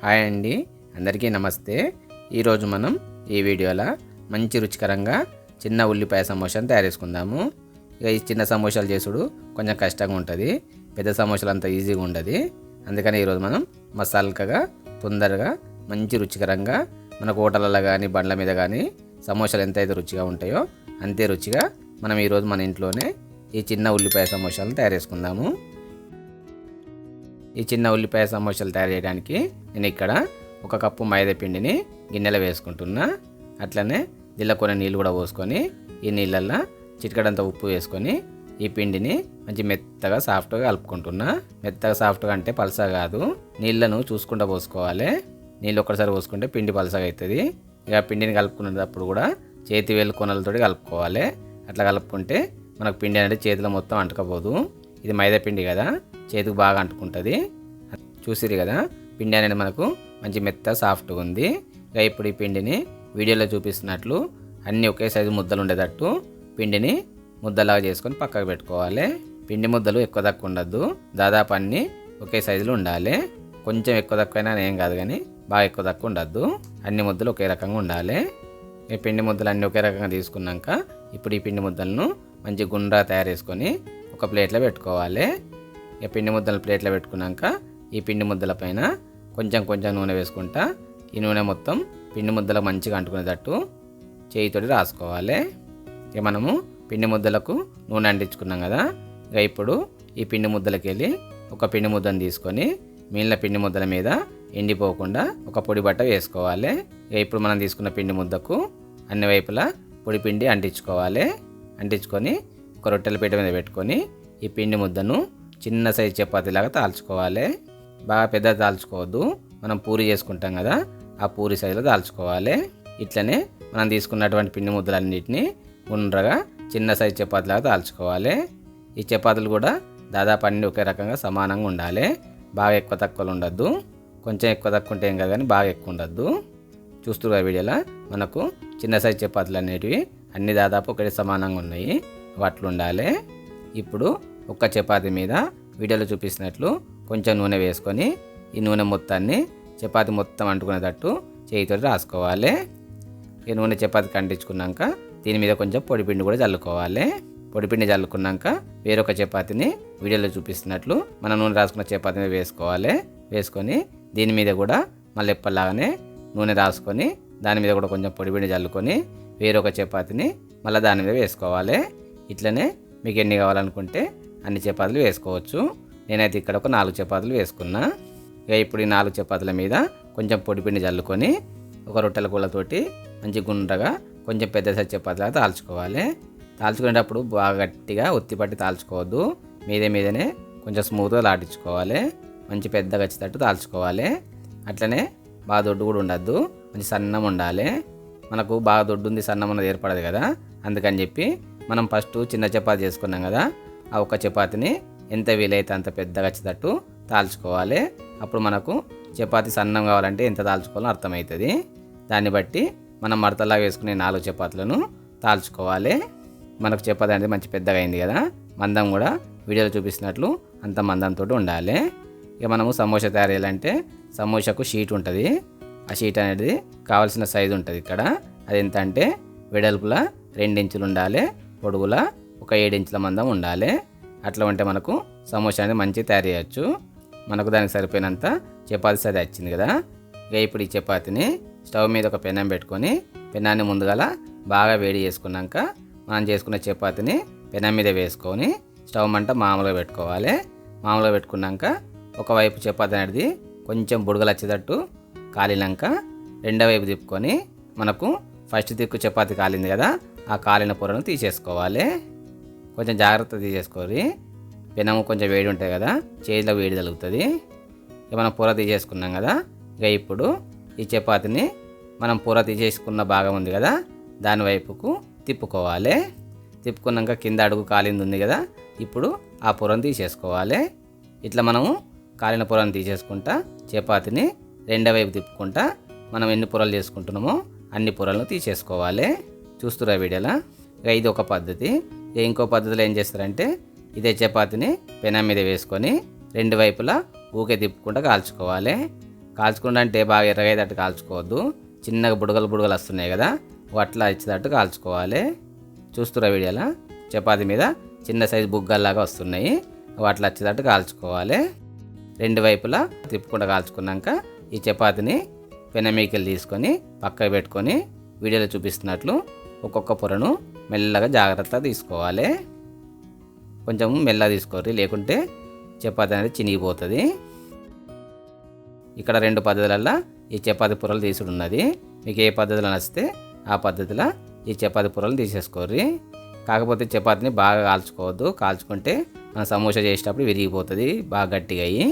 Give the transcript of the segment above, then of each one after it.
Hi అండి, అందరికీ నమస్తే. ఈరోజు మనం ఈ వీడియోలో మంచి రుచికరంగా చిన్న ఉల్లిపాయ సమోసాను తయారు చేసుకుందాము. ఇక ఈ చిన్న సమోసాలు చేసుడు కొంచెం కష్టంగా ఉంటుంది, పెద్ద సమోసాలు అంత ఈజీగా ఉండదు. అందుకని ఈరోజు మనం మసాలాగా తొందరగా మంచి రుచికరంగా మనకు హోటళ్ళలో కానీ బండ్ల మీద కానీ సమోసాలు ఎంతైతే రుచిగా ఉంటాయో అంతే రుచిగా మనం ఈరోజు మన ఇంట్లోనే ఈ చిన్న ఉల్లిపాయ సమోసాలను తయారు చేసుకుందాము. ఈ చిన్న ఉల్లిపాయ సమోసాలు తయారు చేయడానికి నేను ఇక్కడ 1 కప్పు మైదా పిండిని గిన్నెలో వేసుకుంటున్నా. అట్లనే దీనిలో కొన్ని నీళ్ళు కూడా పోసుకొని ఈ నీళ్ళల్లో చిటికడంత ఉప్పు వేసుకొని ఈ పిండిని మంచి మెత్తగా సాఫ్ట్గా కలుపుకుంటున్నా. మెత్తగా సాఫ్ట్గా అంటే పలసగా కాదు, నీళ్ళను చూసుకుంటూ పోసుకోవాలి. నీళ్ళు ఒక్కసారి పోసుకుంటే పిండి పలసగా అవుతుంది. ఇక పిండిని కలుపుకునేటప్పుడు కూడా చేతి వేలు కొనలతోటి కలుపుకోవాలి. అట్లా కలుపుకుంటే మనకు పిండి అనేది చేతిలో మొత్తం అంటుకపోదు. ఇది మైదా పిండి కదా, చేతికి బాగా అంటుకుంటుంది. చూసిరు కదా, పిండి అనేది మనకు మంచి మెత్త సాఫ్ట్గా ఉంది. ఇక ఇప్పుడు ఈ పిండిని వీడియోలో చూపిస్తున్నట్లు అన్నీ ఒకే సైజు ముద్దలు ఉండేటట్టు పిండిని ముద్దలాగా చేసుకొని పక్కకు పెట్టుకోవాలి. పిండి ముద్దలు ఎక్కువ తక్కువ ఉండద్దు, దాదాపు అన్నీ ఒకే సైజులో ఉండాలి. కొంచెం ఎక్కువ తక్కువైనా ఏం కాదు, కానీ బాగా ఎక్కువ తక్కువ ఉండద్దు. అన్ని ముద్దలు ఒకే రకంగా ఉండాలి. ఈ పిండి ముద్దలు అన్నీ ఒకే రకంగా తీసుకున్నాక ఇప్పుడు ఈ పిండి ముద్దలను మంచి గుండ్రా తయారు చేసుకొని ఒక ప్లేట్లో పెట్టుకోవాలి. ఇక పిండి ముద్దలు ప్లేట్లో పెట్టుకున్నాక ఈ పిండి ముద్దల పైన కొంచెం కొంచెం నూనె వేసుకుంటా ఈ నూనె మొత్తం పిండి ముద్దలు మంచిగా అంటుకునేటట్టు చేయితోటి రాసుకోవాలి. ఇక మనము పిండి ముద్దలకు నూనె అంటించుకున్నాం కదా, ఇక ఇప్పుడు ఈ పిండి ముద్దలకి వెళ్ళి ఒక పిండి ముద్దను తీసుకొని మిగిలిన పిండి ముద్దల మీద ఎండిపోకుండా ఒక పొడి బట్ట వేసుకోవాలి. ఇక ఇప్పుడు మనం తీసుకున్న పిండి ముద్దకు అన్ని వైపులా పొడి పిండి అంటించుకోవాలి. అంటించుకొని ఒక రొట్టెల పీట మీద పెట్టుకొని ఈ పిండి ముద్దను చిన్న సైజు చపాతీలాగా తాల్చుకోవాలి. బాగా పెద్ద తాల్చుకోవద్దు, మనం పూరి చేసుకుంటాం కదా ఆ పూరి సైజులో తాల్చుకోవాలి. ఇట్లనే మనం తీసుకున్నటువంటి పిండి ముద్దలన్నింటినీ గుండ్రగా చిన్న సైజు చపాతీలాగా తాల్చుకోవాలి. ఈ చపాతీలు కూడా దాదాపు అన్నీ ఒకే రకంగా సమానంగా ఉండాలి. బాగా ఎక్కువ తక్కువలు ఉండద్దు, కొంచెం ఎక్కువ తక్కువ ఉంటే ఏం కాదు, కానీ బాగా ఎక్కువ ఉండద్దు. చూస్తున్నా వీడియోలో మనకు చిన్న సైజు చపాతీలు అనేటివి అన్నీ దాదాపు ఒకటి సమానంగా ఉన్నాయి, అట్లా ఉండాలి. ఇప్పుడు ఒక్క చపాతీ మీద వీడియోలో చూపిస్తున్నట్లు కొంచెం నూనె వేసుకొని ఈ నూనె మొత్తాన్ని చపాతీ మొత్తం అంటుకునేటట్టు చేయితో రాసుకోవాలి. ఈ నూనె చపాతీకి అంటించుకున్నాక దీని మీద కొంచెం పొడిపిండి కూడా చల్లుకోవాలి. పొడిపిండి చల్లుకున్నాక వేరొక చపాతీని వీడియోలో చూపిస్తున్నట్లు మనం నూనె రాసుకున్న చపాతీ మీద వేసుకోవాలి. వేసుకొని దీని మీద కూడా మళ్ళీ ఎప్పటిలాగానే నూనె రాసుకొని దాని మీద కూడా కొంచెం పొడిపిండి చల్లుకొని వేరొక చపాతీని మళ్ళీ దాని మీద వేసుకోవాలి. ఇట్లనే మీకు ఎన్ని కావాలనుకుంటే అన్ని చపాతీలు వేసుకోవచ్చు. నేనైతే ఇక్కడ ఒక 4 చపాతీలు వేసుకున్నా. ఇక ఇప్పుడు ఈ 4 చపాతీల మీద కొంచెం పొడిపిండి చల్లుకొని ఒక రొట్టెల కూలతోటి మంచి గుండ్రగా కొంచెం పెద్ద సైజు చపాతీలాగా తాల్చుకోవాలి. తాల్చుకునేటప్పుడు బాగా గట్టిగా ఒత్తి పట్టి తాల్చుకోవద్దు, మీదనే కొంచెం స్మూత్గా లాటించుకోవాలి. మంచి పెద్దగా వచ్చేటట్టు తాల్చుకోవాలి. అట్లనే బాగా దొడ్డు కూడా ఉండద్దు, మంచి సన్నం ఉండాలి. మనకు బాగా దొడ్డు ఉంది సన్నం ఉన్నది ఏర్పడదు కదా, అందుకని చెప్పి మనం ఫస్ట్ చిన్న చపాతీ చేసుకున్నాం కదా, ఆ ఒక్క చపాతీని ఎంత వీలైతే అంత పెద్దగా వచ్చేటట్టు తాల్చుకోవాలి. అప్పుడు మనకు చపాతీ సన్నం కావాలంటే ఎంత తాల్చుకోవాలో అర్థమవుతుంది. దాన్ని బట్టి మనం మడతలాగా వేసుకునే 4 చపాతీలను తాల్చుకోవాలి. మనకు చపాతీ అనేది మంచి పెద్దగా అయింది కదా, మందం కూడా వీడియోలో చూపిస్తున్నట్లు అంత మందంతో ఉండాలి. ఇక మనము సమోసా తయారు చేయాలంటే సమోసాకు షీట్ ఉంటుంది. ఆ షీట్ అనేది కావాల్సిన సైజు ఉంటుంది. ఇక్కడ అది ఎంత అంటే వెడల్పులా 2 ఇంచులు ఉండాలి, పొడుగులా ఒక 7 ఇంచుల మందం ఉండాలి. అట్లా ఉంటే మనకు సమోసా అనేది మంచిగా తయారు చేయొచ్చు. మనకు దానికి సరిపోయినంత చపాతీ సైజ్ వచ్చింది కదా. ఇక ఇప్పుడు ఈ చపాతీని స్టవ్ మీద ఒక పెనం పెట్టుకొని పెనాన్ని ముందుగా బాగా వేడి చేసుకున్నాక మనం చేసుకున్న చపాతీని పెనం మీద వేసుకొని స్టవ్ మంట మామూలుగా పెట్టుకోవాలి. మామూలుగా పెట్టుకున్నాక ఒకవైపు చపాతీ అనేది కొంచెం బుడగలు వచ్చేటట్టు కాలినాక రెండో వైపు తిప్పుకొని మనకు ఫస్ట్ దిక్కు చపాతీ కాలింది కదా, ఆ కాలిన పొరను తీసేసుకోవాలి. కొంచెం జాగ్రత్త తీసేసుకోవాలి, పెనము కొంచెం వేడి ఉంటుంది కదా, చేతిలో వేడి తగులుతుంది. ఇక మనం పొర తీసేసుకున్నాం కదా, ఇక ఇప్పుడు ఈ చపాతీని మనం పొర తీసేసుకున్న భాగం ఉంది కదా దాని వైపుకు తిప్పుకోవాలి. తిప్పుకున్నాక కింద అడుగు కాలింది ఉంది కదా, ఇప్పుడు ఆ పొరను తీసేసుకోవాలి. ఇట్లా మనము కాలిన పొరను తీసేసుకుంటా చపాతీని రెండో వైపు తిప్పుకుంటా మనం ఎన్ని పొరలు చేసుకుంటున్నామో అన్ని పొరలను తీసేసుకోవాలి. చూస్తురా వీడియోలో. ఇక ఇది ఒక పద్ధతి. ఇక ఇంకో పద్ధతిలో ఏం చేస్తారంటే ఇదే చపాతీని పెనం మీద వేసుకొని 2 వైపులా ఊకే తిప్పుకుంటూ కాల్చుకోవాలి. కాల్చుకుంటా అంటే బాగా ఎర్రగయ్యేటట్టు కాల్చుకోవద్దు. చిన్నగా బుడగలు బుడగలు వస్తున్నాయి కదా, అట్లా ఇచ్చేటట్టు కాల్చుకోవాలి. చూస్తురా వీడియోలో చపాతీ మీద చిన్న సైజు బుగ్గల్లాగా వస్తున్నాయి, అట్లా వచ్చేటట్టు కాల్చుకోవాలి. రెండు వైపులా తిప్పుకుండా కాల్చుకున్నాక ఈ చపాతీని పెనమీకలు తీసుకొని పక్కకు పెట్టుకొని వీడియోలో చూపిస్తున్నట్లు ఒక్కొక్క పొరను మెల్లగా జాగ్రత్తగా తీసుకోవాలి. కొంచెం మెల్లగా తీసుకోరు, లేకుంటే చపాతీ అనేది చినిగిపోతుంది. ఇక్కడ రెండు పద్ధతులలో ఈ చపాతీ పొరలు తీసుడు ఉన్నది. మీకు ఏ పద్ధతిలో నచ్చితే ఆ పద్ధతిలో ఈ చపాతీ పొరలు తీసేసుకోర్రి. కాకపోతే చపాతీని బాగా కాల్చుకోవద్దు, కాల్చుకుంటే మనం సమోసా చేసేటప్పుడు విరిగిపోతుంది బాగా గట్టిగా అయ్యి.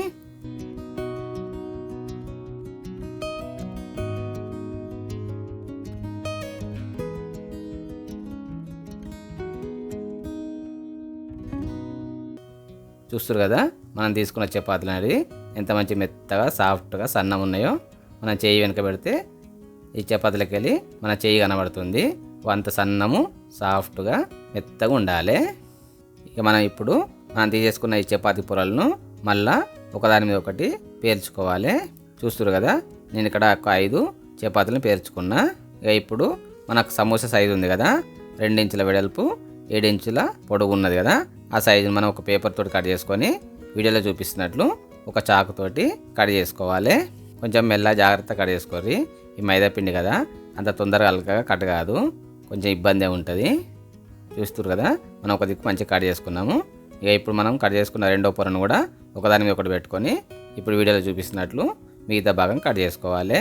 చూస్తారు కదా మనం తీసుకున్న చపాతీలు అనేవి ఎంత మంచి మెత్తగా సాఫ్ట్గా సన్నం ఉన్నాయో. మనం చేయి వెనక పెడితే ఈ చపాతీలకి వెళ్ళి మన చేయి కనబడుతుంది. అంత సన్నము సాఫ్ట్గా మెత్తగా ఉండాలి. ఇక ఇప్పుడు మనం తీసేసుకున్న ఈ చపాతీ పొరలను మళ్ళా ఒకదాని మీద ఒకటి పేర్చుకోవాలి. చూస్తారు కదా నేను ఇక్కడ ఒక 5 చపాతీలను పేర్చుకున్నా. ఇక ఇప్పుడు మనకు సమోసా సైజు ఉంది కదా, 2 ఇంచుల వెడల్పు 7 ఇంచుల పొడవు ఉన్నది కదా, ఆ సైజుని మనం ఒక పేపర్ తోటి కట్ చేసుకొని వీడియోలో చూపిస్తున్నట్లు ఒక చాకుతోటి కట్ చేసుకోవాలి. కొంచెం జాగ్రత్తగా కట్ చేసుకోర్రి. ఈ మైదా పిండి కదా అంత తొందరగా అలకగా కట్ కాదు, కొంచెం ఇబ్బంది ఉంటుంది. చూస్తారు కదా మనం ఒక దిక్కు మంచిగా కట్ చేసుకున్నాము. ఇక ఇప్పుడు మనం కట్ చేసుకున్న రెండో పొరను కూడా ఒకదాని మీద ఒకటి పెట్టుకొని ఇప్పుడు వీడియోలో చూపిస్తున్నట్లు మిగతా భాగం కట్ చేసుకోవాలి.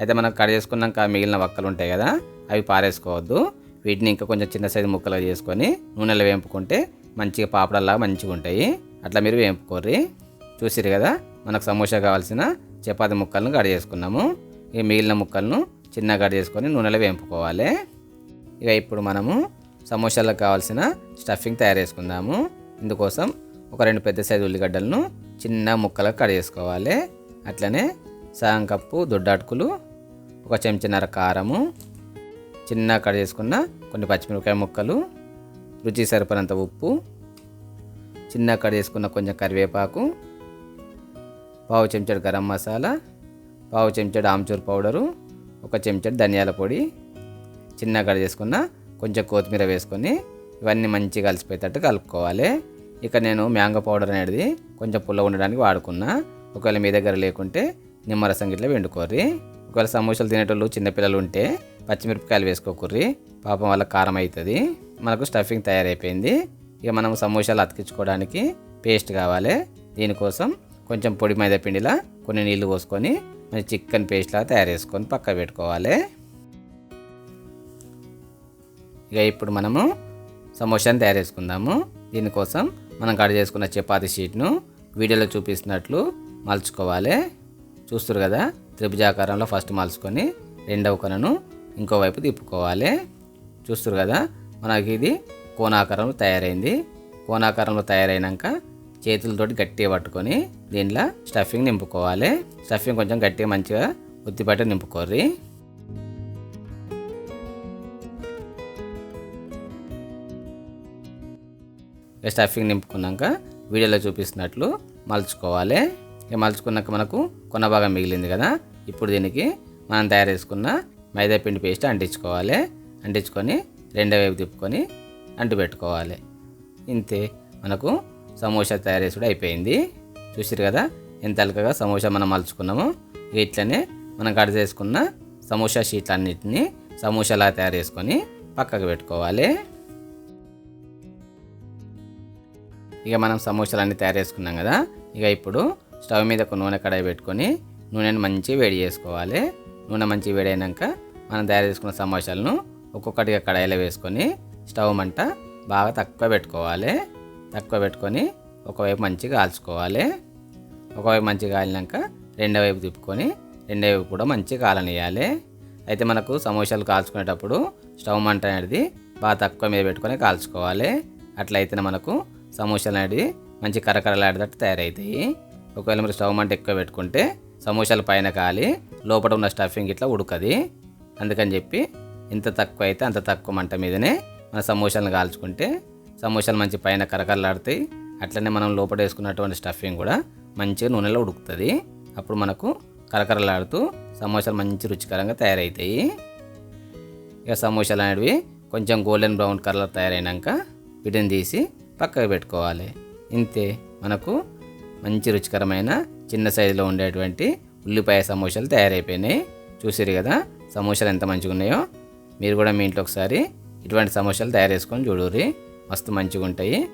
అయితే మనం కట్ చేసుకున్నాక మిగిలిన వక్కలు ఉంటాయి కదా, అవి పారేసుకోవద్దు. వీటిని ఇంకా కొంచెం చిన్న సైజు ముక్కలు చేసుకొని నూనెలో వేంపుకుంటే మంచిగా పాపడల్లాగా మంచిగా ఉంటాయి. అట్లా మీరు వేంపుకోర్రి. చూసిరు కదా మనకు సమోసా కావాల్సిన చపాతీ ముక్కలను కట్ చేసుకున్నాము. ఇక మిగిలిన ముక్కలను చిన్నగా కట్ చేసుకొని నూనెలో వేంపుకోవాలి. ఇక ఇప్పుడు మనము సమోసాలకు కావాల్సిన స్టఫింగ్ తయారు చేసుకుందాము. ఇందుకోసం ఒక 2 పెద్ద సైజు ఉల్లిగడ్డలను చిన్న ముక్కలకు కట్ చేసుకోవాలి. అట్లనే సగం కప్పు దొడ్డాటుకులు, ఒక చెంచాన్నర కారము, చిన్న కట్ చేసుకున్న కొన్ని పచ్చిమిరపకాయ ముక్కలు, రుచి సరిపడినంత ఉప్పు, చిన్న కట్ చేసుకున్న కొంచెం కరివేపాకు, పావు చెంచాడు గరం మసాలా, పావు చెంచాడు ఆమ్చూర్ పౌడరు, ఒక చెంచాడు ధనియాల పొడి, చిన్న కట్ చేసుకున్న కొంచెం కొత్తిమీర వేసుకొని ఇవన్నీ మంచిగా కలిసిపోయేటట్టు కలుపుకోవాలి. ఇక నేను మ్యాంగో పౌడర్ అనేది కొంచెం పుల్ల ఉండడానికి వాడుకున్నా. ఒకవేళ మీ దగ్గర లేకుంటే నిమ్మరసం గిట్ల వండుకోర్రి. ఒకవేళ సమోసాలు తినేటోళ్ళు చిన్నపిల్లలు ఉంటే పచ్చిమిరపకాయలు వేసుకోకుర్రి, పాపం వల్ల కారం అవుతుంది. మనకు స్టఫింగ్ తయారైపోయింది. ఇక మనం సమోసాలు అతికించుకోవడానికి పేస్ట్ కావాలి. దీనికోసం కొంచెం పొడి మైదా పిండిలా కొన్ని నీళ్లు పోసుకొని మన చికెన్ పేస్ట్లా తయారు చేసుకొని పక్క పెట్టుకోవాలి. ఇక ఇప్పుడు మనము సమోసాని తయారు చేసుకుందాము. దీనికోసం మనం కట్ చేసుకున్న చపాతీ షీట్ను వీడియోలో చూపిస్తున్నట్లు మలుచుకోవాలి. చూస్తారు కదా త్రిభుజాకారంలో ఫస్ట్ మలుచుకొని రెండవ కొనను ఇంకోవైపు తిప్పుకోవాలి. చూస్తారు కదా మనకి ఇది కోణాకారంలో తయారైంది. కోణాకారంలో తయారైనాక చేతులతోటి గట్టిగా పట్టుకొని దీంట్లో స్టఫింగ్ నింపుకోవాలి. స్టఫింగ్ కొంచెం గట్టిగా మంచిగా ఒత్తిపట్టి నింపుకోర్రి. స్టఫింగ్ నింపుకున్నాక వీడియోలో చూపిస్తున్నట్లు మలుచుకోవాలి. ఇక మలుచుకున్నాక మనకు కొన భాగం మిగిలింది కదా, ఇప్పుడు దీనికి మనం తయారు చేసుకున్న మైదా పిండి పేస్ట్ అంటించుకోవాలి. అంటించుకొని రెండో వైపు తిప్పుకొని అంటుపెట్టుకోవాలి. ఇంతే మనకు సమోసా తయారు చేసుడు అయిపోయింది. చూసిరు కదా ఎంత అలకగా సమోసా మనం మలుచుకున్నాము. ఇట్లనే మనం కట్ చేసుకున్న సమోసా షీట్లన్నిటిని సమోసాలా తయారు చేసుకొని పక్కకు పెట్టుకోవాలి. ఇక మనం సమోసాలు అన్నీ తయారు చేసుకున్నాం కదా, ఇక ఇప్పుడు స్టవ్ మీద ఒక నూనె కడాయి పెట్టుకొని నూనెను మంచిగా వేడి చేసుకోవాలి. నూనె మంచిగా వేడి అయినాక మనం తయారు చేసుకున్న సమోసాలను ఒక్కొక్కటిగా కడాయిలో వేసుకొని స్టవ్ మంట బాగా తక్కువ పెట్టుకోవాలి. తక్కువ పెట్టుకొని ఒకవైపు మంచిగా కాల్చుకోవాలి. ఒకవైపు మంచిగా కాలినాక రెండో వైపు తిప్పుకొని రెండో వైపు కూడా మంచిగా కాలనియాలి. అయితే మనకు సమోసాలు కాల్చుకునేటప్పుడు స్టవ్ మంట అనేది బాగా తక్కువ మీద పెట్టుకొని కాల్చుకోవాలి. అట్లయితే మనకు సమోసాలు అనేవి మంచి కరకరలాడేటట్టు తయారవుతాయి. ఒకవేళ మీరు స్టవ్ మంట ఎక్కువ పెట్టుకుంటే సమోసాల పైన కాలి లోపల ఉన్న స్టఫింగ్ ఇట్లా ఉడకది. అందుకని చెప్పి ఎంత తక్కువ అయితే అంత తక్కువ మంట మీదనే మన సమోసాలను కాల్చుకుంటే సమోసాలు మంచి పైన కరకరలాడతాయి. అట్లనే మనం లోపల వేసుకున్నటువంటి స్టఫింగ్ కూడా మంచిగా నూనెలో ఉడుకుతుంది. అప్పుడు మనకు కరకరలాడుతూ సమోసాలు మంచి రుచికరంగా తయారవుతాయి. ఇక సమోసాలు అనేవి కొంచెం గోల్డెన్ బ్రౌన్ కలర్ తయారైనాక వీటిని తీసి పక్కకు పెట్టుకోవాలి. ఇంతే, మనకు మంచి రుచికరమైన చిన్న సైజులో ఉండేటువంటి ఉల్లిపాయ సమోసాలు తయారైపోయినాయి. చూసిరు కదా సమోసాలు ఎంత మంచిగా ఉన్నాయో. మీరు కూడా మీ ఇంట్లో ఒకసారి ఇటువంటి సమోసాలు తయారు చేసుకొని చూడుర్రి, మస్తు మంచిగా ఉంటాయి.